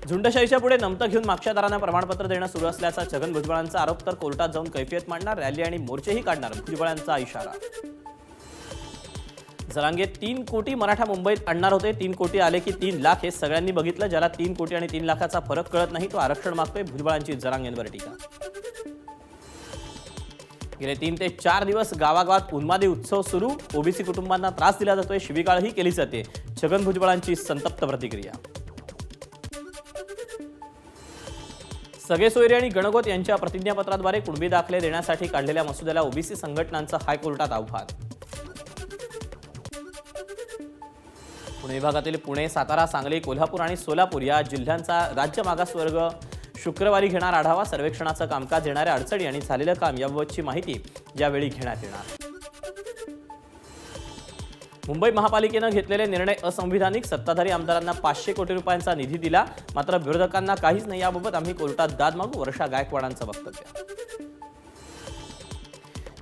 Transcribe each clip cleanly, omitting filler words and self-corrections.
झुंडशाहीच्या पुढे नमतं घेऊन मागच्यादारांना प्रमाणपत्र देणं सुरू असल्याचा छगन भुजबळांचा आरोप, तर कोर्टात जाऊन कैफियत मांडणार, रॅली आणि मोर्चेही काढणार, भुजबळांचा इशारा. जरांगे 3 कोटी मराठा मुंबईत आणणार होते, 3 कोटी आले की 3 लाख हे सगळ्यांनी बघितलं. ज्याला 3 कोटी आणि 3 लाखाचा फरक कळत नाही तो आरक्षण मागतोय, भुजबळांची जरांगेंवर टीका. गेले 3 ते 4 दिवस गावागावात उन्मादी उत्सव सुरू, ओबीसी कुटुंबांना त्रास दिला जातोय, शिवीगाळही केली जाते, छगन भुजबळांची संतप्त प्रतिक्रिया. सगळे सोयरे आणि गणगोत यांच्या प्रतिज्ञापत्राद्वारे कुणबी दाखले देण्यासाठी काढलेल्या मसुद्याला ओबीसी संघटनांचं हायकोर्टात आव्हान. पुणे विभागातील पुणे, सातारा, सांगली, कोल्हापूर आणि सोलापूर या जिल्ह्यांचा राज्य मागासवर्ग शुक्रवारी घेणार आढावा. सर्वेक्षणाचं कामकाज, येणाऱ्या अडचणी आणि झालेलं काम याबाबतची माहिती यावेळी घेण्यात येणार. मुंबई महापालिकेनं घेतलेले निर्णय असंविधानिक, सत्ताधारी आमदारांना 500 कोटी रुपयांचा निधी दिला, मात्र विरोधकांना काहीच नाही. याबाबत आम्ही कोर्टात दाद मागू, वर्षा गायकवाडांचं वक्तव्य.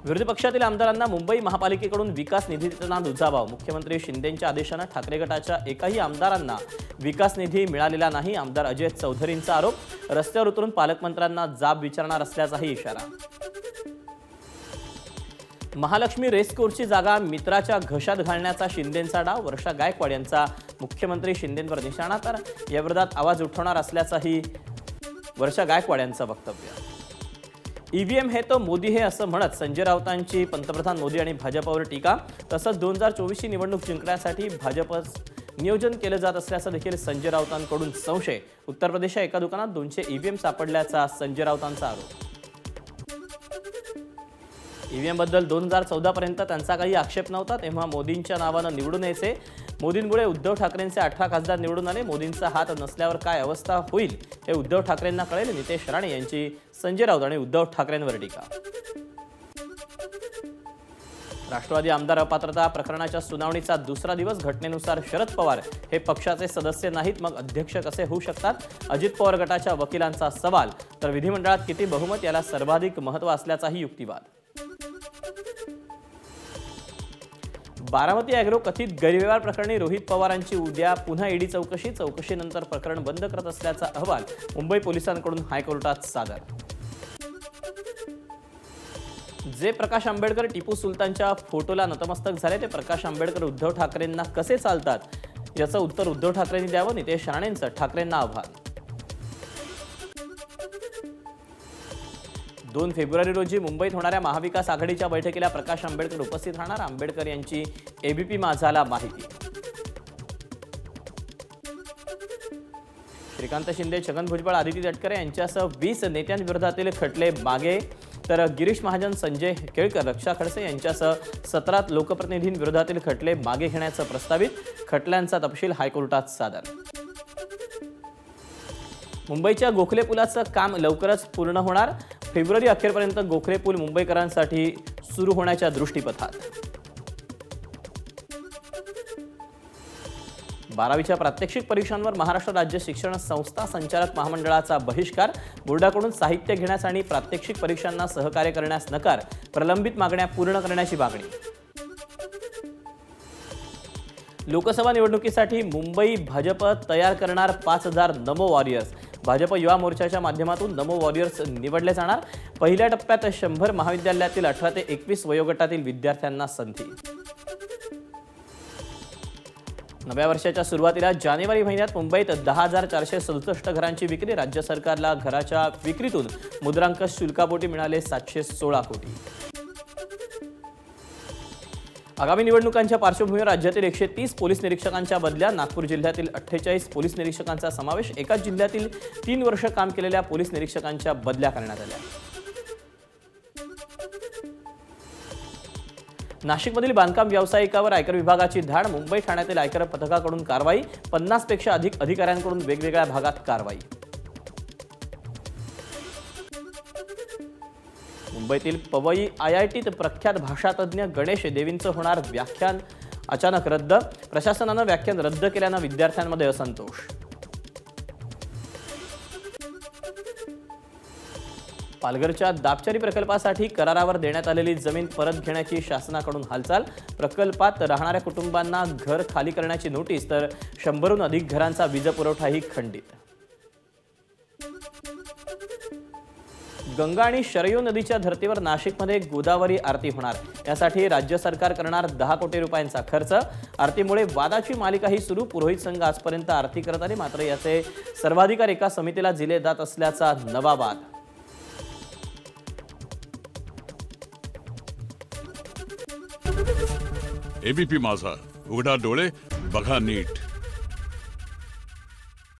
विरोधी पक्षातील आमदारांना मुंबई महापालिकेकडून विकास निधी देताना दुजाभाव, मुख्यमंत्री शिंदेंच्या आदेशानं ठाकरे गटाच्या एकाही आमदारांना विकास निधी मिळालेला नाही, आमदार अजय चौधरींचा आरोप. रस्त्यावर उतरून पालकमंत्र्यांना जाब विचारणार असल्याचाही इशारा. महालक्ष्मी रेसकोर्सची जागा मित्राच्या घशात घालण्याचा शिंदेंचा डाव, वर्षा गायकवाड यांचा मुख्यमंत्री शिंदेंवर निशाणा, तर याविरोधात आवाज उठवणार असल्याचंही वर्षा गायकवाड यांचं वक्तव्य. ईव्हीएम हे तो मोदी हे असं म्हणत संजय राऊतांची पंतप्रधान मोदी आणि भाजपवर टीका. तसंच 2024ची निवडणूक जिंकण्यासाठी भाजप नियोजन केलं जात असल्याचं देखील संजय राऊतांकडून संशय. उत्तर प्रदेशच्या एका दुकानात 200 ईव्हीएम सापडल्याचा संजय राऊतांचा आरोप. ईव्हीएम बद्दल 2014 पर्यंत त्यांचा काही आक्षेप नव्हता, तेव्हा मोदींच्या नावानं निवडून यायचे. मोदींमुळे उद्धव ठाकरेंचे 18 खासदार निवडून आले. मोदींचा हात नसल्यावर काय अवस्था होईल हे उद्धव ठाकरेंना कळेल, नितेश राणे यांची संजय राऊत आणि उद्धव ठाकरेंवर टीका. राष्ट्रवादी आमदार अपात्रता प्रकरणाच्या सुनावणीचा दुसरा दिवस. घटनेनुसार शरद पवार हे पक्षाचे सदस्य नाहीत, मग अध्यक्ष कसे होऊ शकतात, अजित पवार गटाच्या वकिलांचा सवाल. तर विधिमंडळात किती बहुमत याला सर्वाधिक महत्त्व असल्याचाही युक्तिवाद. बारामती अॅग्रो कथित गैरव्यवहार प्रकरणी रोहित पवारांची उद्या पुन्हा ईडी चौकशी. चौकशीनंतर प्रकरण बंद करत असल्याचा अहवाल मुंबई पोलिसांकडून हायकोर्टात सादर. जे प्रकाश आंबेडकर टिपू सुलतानच्या फोटोला नतमस्तक झाले, ते प्रकाश आंबेडकर उद्धव ठाकरेंना कसे चालतात याचं उत्तर उद्धव ठाकरेंनी द्यावं, नितेश राणेंचं ठाकरेंना आव्हान. 2 फेब्रुवारी रोजी मुंबईत होणाऱ्या महाविकास आघाडीच्या बैठकीला प्रकाश आंबेडकर उपस्थित राहणार. आंबेडकर यांची एबीपी माझाला माहिती. श्रीकांत शिंदे, छगन भुजबळ, आदिती तटकरे यांच्यासह 20 नेत्यांविरोधातील खटले मागे, तर गिरीश महाजन, संजय केळकर, रक्षा खडसे यांच्यासह 17 लोकप्रतिनिधींविरोधातील खटले मागे घेण्याचं प्रस्तावित. खटल्यांचा तपशील हायकोर्टात सादर. मुंबईच्या गोखले पुलाचं काम लवकरच पूर्ण होणार. फेब्रुवारी अखेरपर्यंत गोखले पूल मुंबईकरांसाठी सुरू होण्याच्या दृष्टीपथात. 12वीच्या प्रात्यक्षिक परीक्षांवर महाराष्ट्र राज्य शिक्षण संस्था संचालक महामंडळाचा बहिष्कार. बोर्डाकडून साहित्य घेण्यास आणि प्रात्यक्षिक परीक्षांना सहकार्य करण्यास नकार. प्रलंबित मागण्या पूर्ण करण्याची मागणी. लोकसभा निवडणुकीसाठी मुंबई भाजप तयार करणार 5000 नमो वॉरियर्स. भाजप युवा मोर्चाच्या माध्यमातून नमो वॉरियर्स निवडले जाणार. पहिल्या टप्प्यात 100 महाविद्यालयातील 18 ते 21 वयोगटातील विद्यार्थ्यांना संधी. नव्या वर्षाच्या सुरुवातीला जानेवारी महिन्यात मुंबईत 10,467 घरांची विक्री. राज्य सरकारला घराच्या विक्रीतून मुद्रांक शुल्कापोटी मिळाले 716 कोटी. आगामी निवडणुकांच्या पार्श्वभूमीवर राज्यातील 130 पोलीस निरीक्षकांच्या बदल्या. नागपूर जिल्ह्यातील 48 पोलीस निरीक्षकांचा समावेश. एकाच जिल्ह्यातील 3 वर्ष काम केलेल्या पोलीस निरीक्षकांच्या बदल्या करण्यात आल्या. नाशिकमधील बांधकाम व्यावसायिकावर आयकर विभागाची धाड. मुंबई ठाण्यातील आयकर पथकाकडून कारवाई. 50 पेक्षा अधिक अधिकाऱ्यांकडून वेगवेगळ्या भागात कारवाई. मुंबईतील पवई आयआयटीत प्रख्यात भाषातज्ञ गणेश देवींचं होणार व्याख्यान अचानक रद्द. प्रशासनानं व्याख्यान रद्द केल्यानं विद्यार्थ्यांमध्ये असंतोष. पालघरच्या दापचरी प्रकल्पासाठी करारावर देण्यात आलेली जमीन परत घेण्याची शासनाकडून हालचाल. प्रकल्पात राहणाऱ्या कुटुंबांना घर खाली करण्याची नोटीस, तर 100हून अधिक घरांचा वीज पुरवठाही खंडित. गंगा आणि शरयू नदीच्या धर्तीवर नाशिकमध्ये गोदावरी आरती होणार। यासाठी राज्य सरकार करणार 10 कोटी रुपयांचा खर्च। आरतीमुळे वादाची मालिकाही सुरू। पुरोहित संघ आजपर्यंत आरती करत आले, मात्र याचे सर्वाधिकार एका समितीला दिले जात असल्याचा नवा वाद। एबीपी माझा, उघडा डोळे बघा नीट।